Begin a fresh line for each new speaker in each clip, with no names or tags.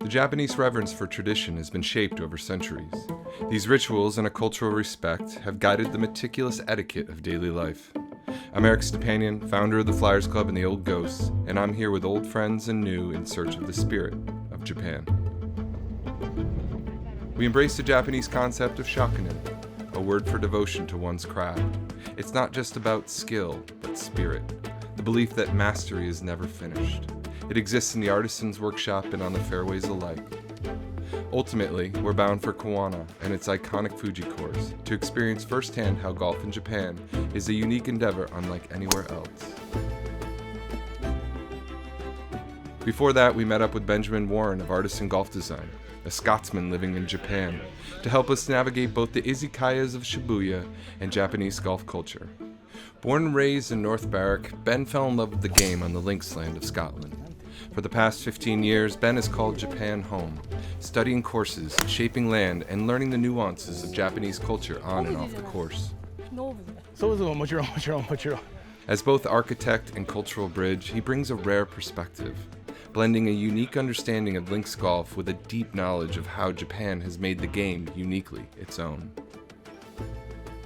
The Japanese reverence for tradition has been shaped over centuries. These rituals and a cultural respect have guided the meticulous etiquette of daily life. I'm Eric Stepanian, founder of the Flyers Club and the Old Ghosts, and I'm here with old friends and new in search of the spirit of Japan. We embrace the Japanese concept of Shokunin, a word for devotion to one's craft. It's not just about skill, but spirit, the belief that mastery is never finished. It exists in the Artisan's workshop and on the fairways alike. Ultimately, we're bound for Kawana and its iconic Fuji course to experience firsthand how golf in Japan is a unique endeavor unlike anywhere else. Before that, we met up with Benjamin Warren of Artisan Golf Design, a Scotsman living in Japan, to help us navigate both the izakayas of Shibuya and Japanese golf culture. Born and raised in North Berwick, Ben fell in love with the game on the links land of Scotland. For the past 15 years, Ben has called Japan home, studying courses, shaping land, and learning the nuances of Japanese culture on and off the course. As both architect and cultural bridge, he brings a rare perspective, blending a unique understanding of links golf with a deep knowledge of how Japan has made the game uniquely its own.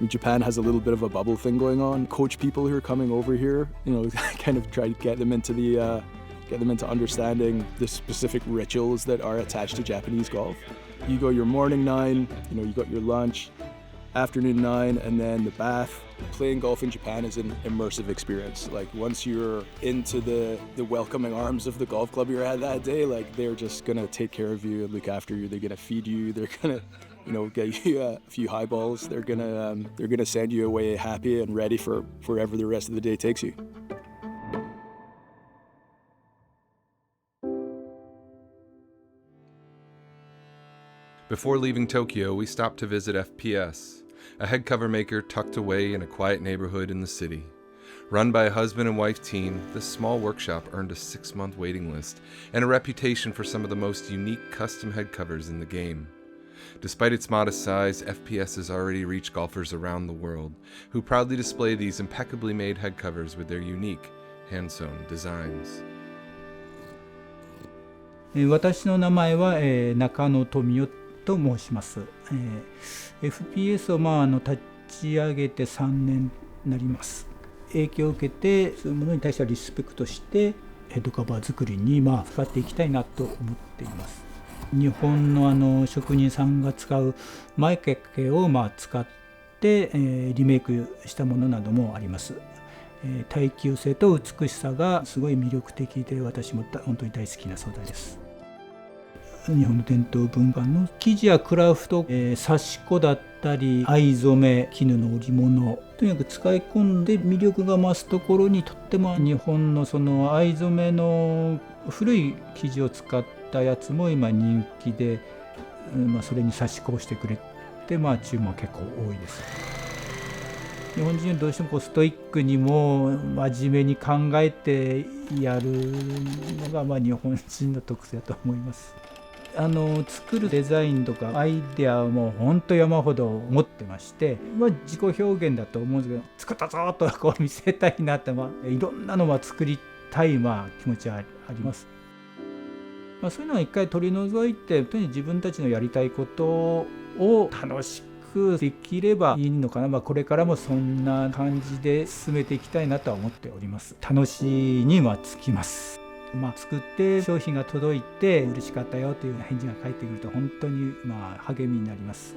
Japan has a little bit of a bubble thing going on. Coach people who are coming over here, kind of try to get them into understanding the specific rituals that are attached to Japanese golf. You go your morning 9, you got your lunch, afternoon 9, and then the bath. Playing golf in Japan is an immersive experience. Like once you're into the welcoming arms of the golf club you're at that day, like they're just gonna take care of you and look after you. They're gonna feed you. They're gonna, get you a few highballs. They're gonna send you away happy and ready for wherever the rest of the day takes you.
Before leaving Tokyo, we stopped to visit FPS, a head cover maker tucked away in a quiet neighborhood in the city. Run by a husband and wife team, this small workshop earned a 6-month waiting list and a reputation for some of the most unique custom head covers in the game. Despite its modest size, FPS has already reached golfers around the world, who proudly display these impeccably made head covers with their unique, hand-sewn designs.
私の名前は中野富代と申します。FPS を立ち上げて3年になります。影響を受けてそういうものに対してはリスペクトしてヘッドカバー作りに使っていきたいなと思っています。日本の職人さんが使う前掛けを使ってリメイクしたものなどもあります。耐久性と美しさがすごい魅力的で私も本当に大好きな素材です。日本の伝統文化の生地やクラフト、刺し子だったり藍染め、絹の織物、とにかく使い込んで魅力が増すところにとっても日本のその藍染めの古い生地を使ったやつも今人気で、それに刺し子をしてくれて、注文は結構多いです。日本人はどうしてもストイックにも真面目に考えてやるのが日本人の特性だと思います。作るデザインとかアイデアも本当山ほど持ってまして、自己表現だと思うんですけど、作ったぞと見せたいなって、いろんなのは作りたい気持ちはあります。そういうのは一回取り除いて、とにかく自分たちのやりたいことを楽しくできればいいのかな。これからもそんな感じで進めていきたいなとは思っております。楽しいにつきます。作って商品が届いて嬉しかったよという返事が返ってくると本当に励みになります。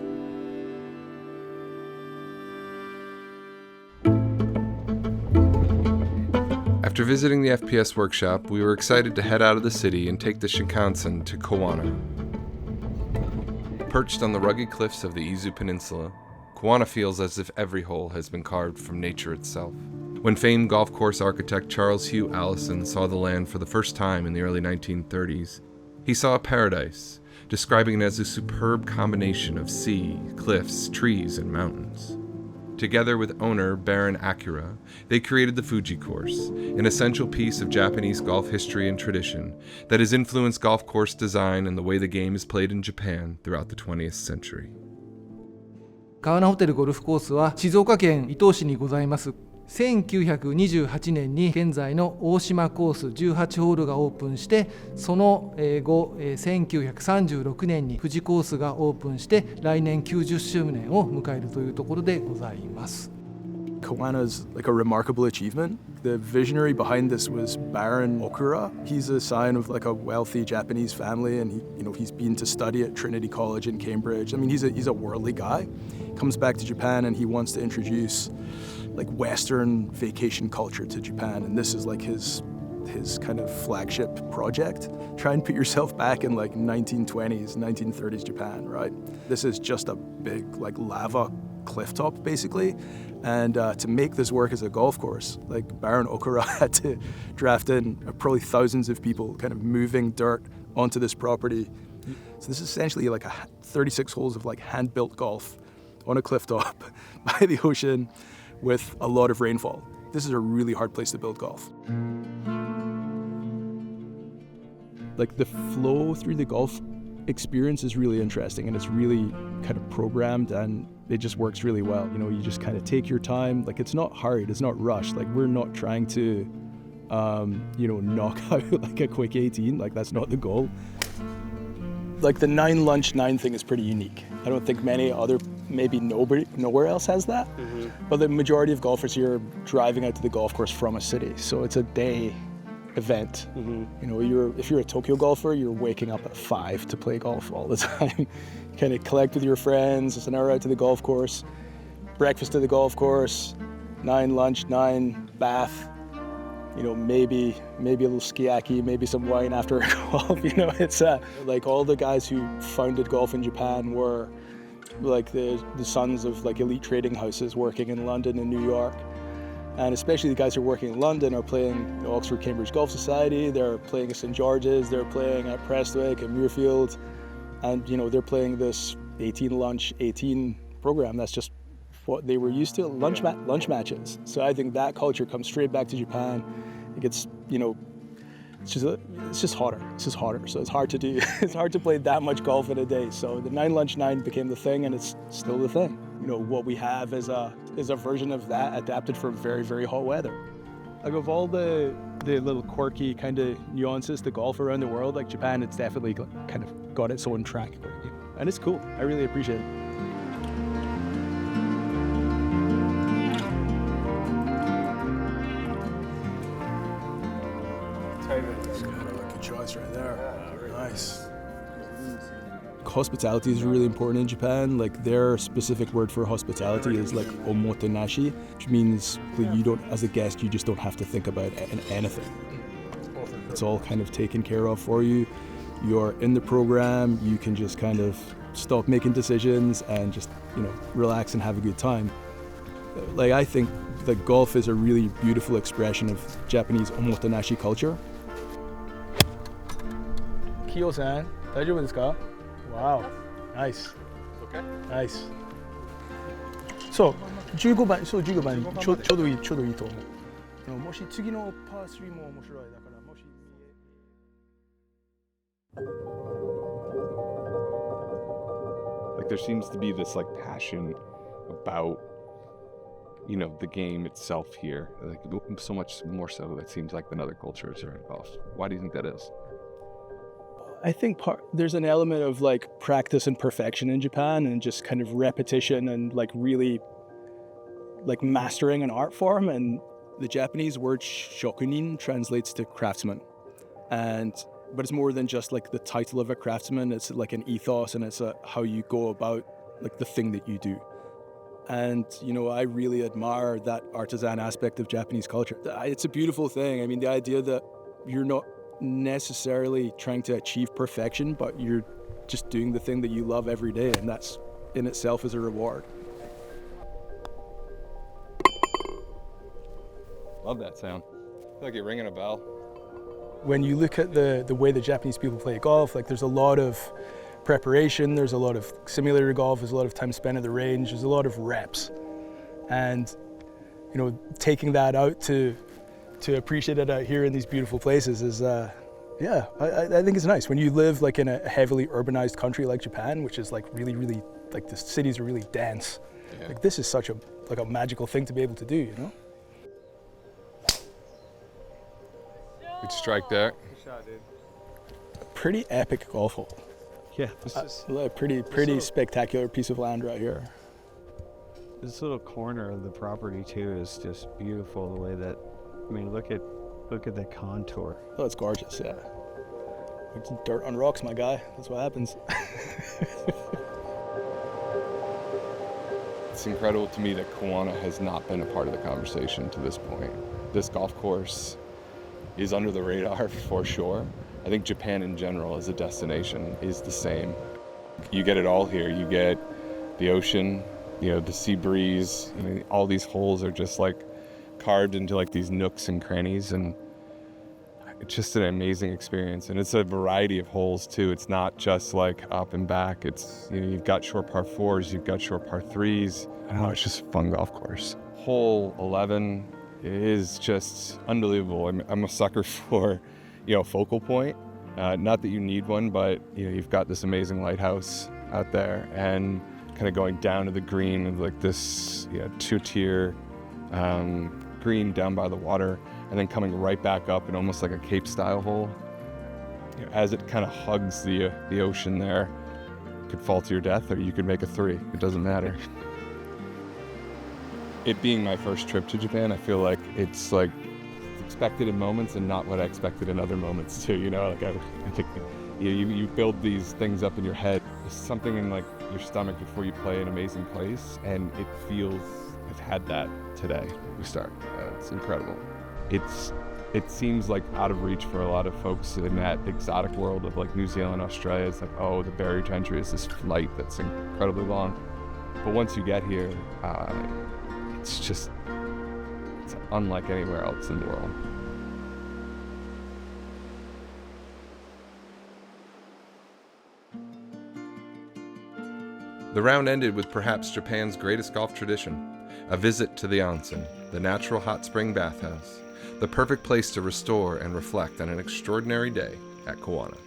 After visiting the FPS workshop, we were excited to head out of the city and take the Shinkansen to Kawana. Perched on the rugged cliffs of the Izu Peninsula, Kawana feels as if every hole has been carved from nature itself. When famed golf course architect Charles Hugh Allison saw the land for the first time in the early 1930s, he saw a paradise, describing it as a superb combination of sea, cliffs, trees, and mountains. Together with owner Baron Acura, they created the Fuji course, an essential piece of Japanese golf history and tradition that has influenced golf course design and the way the game is played in Japan throughout the 20th century.
川名ホテルゴルフコースは静岡県伊東市にございます1928年に現在の大島コース18ホールがオープンして、その後1936年に富士コースがオープンして来年90周年を迎えるというところでございます。
Kawana is like a remarkable achievement. The visionary behind this was Baron Okura. He's a scion of like a wealthy Japanese family, and he's been to study at Trinity College in Cambridge. I mean, he's a worldly guy. Comes back to Japan and he wants to introduce like Western vacation culture to Japan, and this is like his kind of flagship project. Try and put yourself back in like 1920s, 1930s Japan, right? This is just a big like lava cliff top basically, and to make this work as a golf course, like Baron Okura had to draft in probably thousands of people kind of moving dirt onto this property. So this is essentially like 36 holes of like hand-built golf on a cliff top by the ocean with a lot of rainfall. This is a really hard place to build golf. Like the flow through the golf experience is really interesting, and it's really kind of programmed, and it just works really well. You just kind of take your time. Like it's not hurried, it's not rushed. Like we're not trying to, knock out like a quick 18. Like that's not the goal. Like the 9 lunch 9 thing is pretty unique. I don't think nowhere else has that. Mm-hmm. But the majority of golfers here are driving out to the golf course from a city, so it's a day event. Mm-hmm. If you're a Tokyo golfer, you're waking up at 5 to play golf all the time. Kind of collect with your friends, it's an hour out to the golf course, breakfast at the golf course, 9 lunch, 9 bath, maybe a little skiaki, maybe some wine after golf. It's like all the guys who founded golf in Japan were like the sons of like elite trading houses working in London and New York. And especially the guys who are working in London are playing Oxford Cambridge Golf Society, they're playing at St George's, they're playing at Prestwick and Muirfield, and they're playing this 18 lunch 18 program. That's just what they were used to, lunch matches. So I think that culture comes straight back to Japan. It gets, it's just hotter. It's just hotter. So it's hard to do. It's hard to play that much golf in a day. So the 9 lunch 9 became the thing, and it's still the thing. What we have is a version of that adapted for very, very hot weather. Like of all the little quirky kind of nuances to golf around the world, like Japan, it's definitely kind of got its own track. And it's cool. I really appreciate it. Good choice right there. Nice. Hospitality is really important in Japan. Like their specific word for hospitality is like omotenashi, which means as a guest, you just don't have to think about anything. It's all kind of taken care of for you. You're in the program, you can just kind of stop making decisions and just, relax and have a good time. Like I think that golf is a really beautiful expression of Japanese omotenashi culture. Kiyo-san, 大丈夫ですか? Wow, nice. Okay. Nice. So, 15番、ちょうどいいと思う。もし次のパー3も面白いだからもし。
Like there seems to be this like passion about, the game itself here. Like so much more so it seems like than other cultures around golf. Why do you think that is?
I think there's an element of like practice and perfection in Japan, and just kind of repetition and like really like mastering an art form. And the Japanese word Shokunin translates to craftsman, but it's more than just like the title of a craftsman. It's like an ethos, and it's how you go about like the thing that you do. And I really admire that artisan aspect of Japanese culture. It's a beautiful thing. I mean, the idea that you're not necessarily trying to achieve perfection, but you're just doing the thing that you love every day, and that's in itself is a reward.
Love that sound. I feel like you're ringing a bell.
When you look at the way the Japanese people play golf, like there's a lot of preparation, there's a lot of simulator golf, there's a lot of time spent at the range, there's a lot of reps, and taking that out to appreciate it out here in these beautiful places is, I think it's nice. When you live like in a heavily urbanized country like Japan, which is like really, really, like the cities are really dense. Yeah. Like this is such a magical thing to be able to do,
Good strike there.
Pretty epic golf hole.
Yeah, this is
A pretty spectacular piece of land right here.
this little corner of the property too is just beautiful. The way that, I mean, look at the contour.
Oh, it's gorgeous, yeah. It's dirt on rocks, my guy. That's what happens.
It's incredible to me that Kawana has not been a part of the conversation to this point. This golf course is under the radar for sure. I think Japan in general as a destination is the same. You get it all here. You get the ocean, you know, the sea breeze. I mean, all these holes are just like carved into like these nooks and crannies, and it's just an amazing experience. And it's a variety of holes too. It's not just like up and back. It's, you know, you've got short par 4s, you've got short par 3s. I don't know, it's just a fun golf course. Hole 11 is just unbelievable. I'm a sucker for, you know, focal point. Not that you need one, but you know, you've got this amazing lighthouse out there, and kind of going down to the green of like this, you know, 2-tier green down by the water, and then coming right back up in almost like a Cape style hole. You know, as it kind of hugs the ocean there, you could fall to your death or you could make a 3. It doesn't matter. It being my first trip to Japan, I feel like it's like expected in moments and not what I expected in other moments too, you know? Like I think you build these things up in your head. There's something in like your stomach before you play an amazing place, and it feels, I've had that today. We start. It's incredible. It seems like out of reach for a lot of folks in that exotic world of like New Zealand, Australia. It's like, oh, the barrier to entry is this flight that's incredibly long. But once you get here, it's unlike anywhere else in the world. The round ended with perhaps Japan's greatest golf tradition, a visit to the onsen, the natural hot spring bathhouse, the perfect place to restore and reflect on an extraordinary day at Kawana.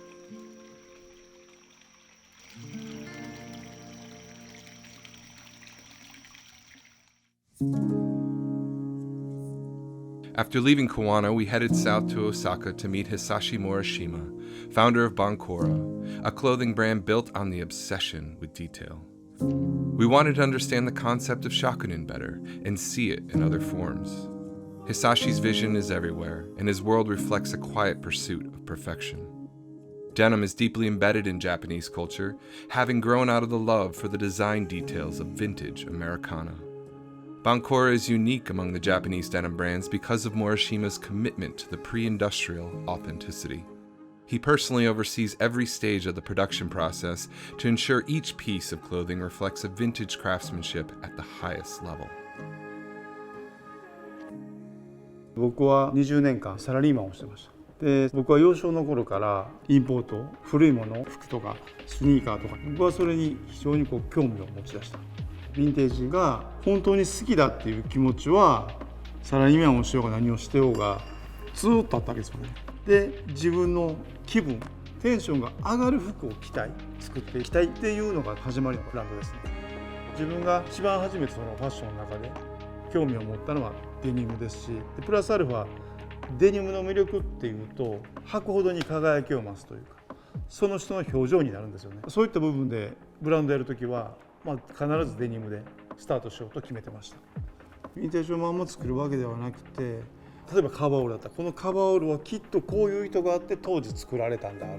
After leaving Kawana, we headed south to Osaka to meet Hisashi Morishima, founder of Boncoura, a clothing brand built on the obsession with detail. We wanted to understand the concept of Shokunin better and see it in other forms. Hisashi's vision is everywhere, and his world reflects a quiet pursuit of perfection. Denim is deeply embedded in Japanese culture, having grown out of the love for the design details of vintage Americana. Boncoura is unique among the Japanese denim brands because of Morishima's commitment to the pre-industrial authenticity. He personally oversees every stage of the production process to ensure each piece of clothing reflects a vintage craftsmanship at the highest level.
僕は20年間サラリーマンをしてました。で、僕は幼少の頃からインポート、古いもの、服とかスニーカーとか、僕はそれに非常に興味を持ち出した。ヴィンテージが本当に好きだっていう気持ちはサラリーマンをしようが何をしてようがずっとあったわけですよね。で、自分の気分、テンションが上がる服を着たい、作っていきたいっていうのが始まりのブランドですね。自分が一番初めてそのファッションの中で興味を持ったのはデニムですし、でプラスアルファデニムの魅力っていうと履くほどに輝きを増すというか、その人の表情になるんですよね。そういった部分でブランドやるときは、必ずデニムでスタートしようと決めてました。ヴィンテージをまんま作るわけではなくて、例えばカバーオールだったらこのカバーオールはきっとこういう意図があって当時作られたんだろう。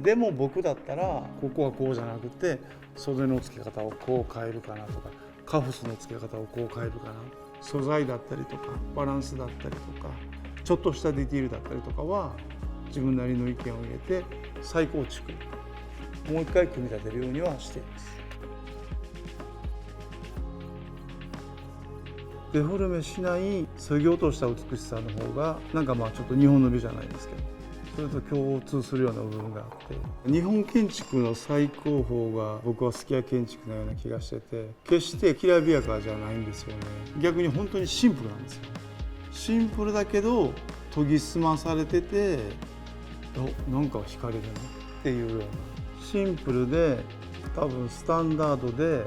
でも僕だったらここはこうじゃなくて袖の付け方をこう変えるかなとか、カフスの付け方をこう変えるかな、素材だったりとかバランスだったりとかちょっとしたディティールだったりとかは自分なりの意見を入れて再構築、もう一回組み立てるようにはしています。デフォルメしない削ぎ落とした美しさの方がなんかちょっと日本の美じゃないですけど、それと共通するような部分があって、日本建築の最高峰が僕はスキヤ建築のような気がしてて、決してきらびやかじゃないんですよね。逆に本当にシンプルなんですよ。シンプルだけど研ぎ澄まされてて、なんか惹かれるねっていうような、シンプルで多分スタンダードで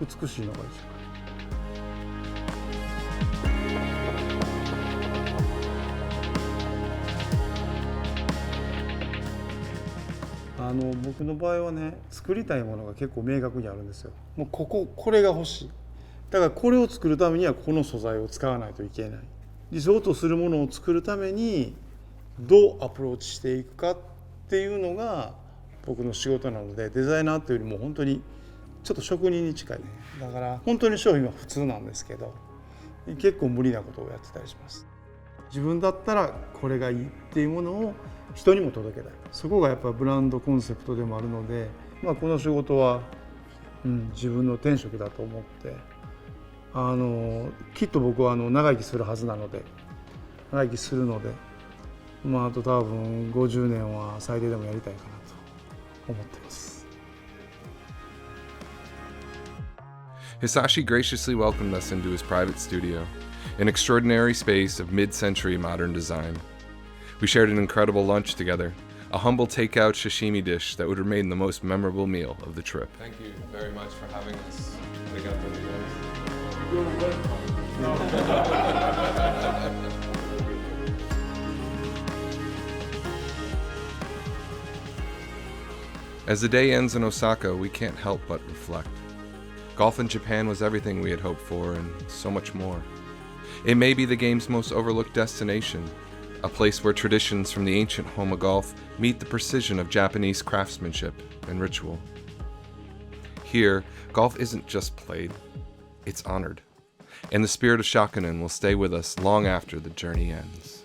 美しいのが一番。僕の場合はね、作りたいものが結構明確にあるんですよ。もうこれが欲しい。だからこれを作るためにはこの素材を使わないといけない。理想とするものを作るためにどうアプローチしていくかっていうのが僕の仕事なので、デザイナーというよりも本当にちょっと職人に近い。だから本当に商品は普通なんですけど、結構無理なことをやってたりします。自分だったらこれがいいっていうものを人にも届けたい。そこがやっぱりブランドコンセプトでもあるので、この仕事は、自分の天職だと思って、きっと僕は長生きするはずなので、長生きするので、あと多分50年は最低でもやりたいかなと思ってます。
Hisashi graciously welcomed us into his private studio, an extraordinary space of mid-century modern design. We shared an incredible lunch together, a humble takeout sashimi dish that would remain the most memorable meal of the trip. Thank you very much for having us. As the day ends in Osaka, we can't help but reflect. Golf in Japan was everything we had hoped for and so much more. It may be the game's most overlooked destination, a place where traditions from the ancient home of golf meet the precision of Japanese craftsmanship and ritual. Here, golf isn't just played, it's honored, and the spirit of Shokunin will stay with us long after the journey ends.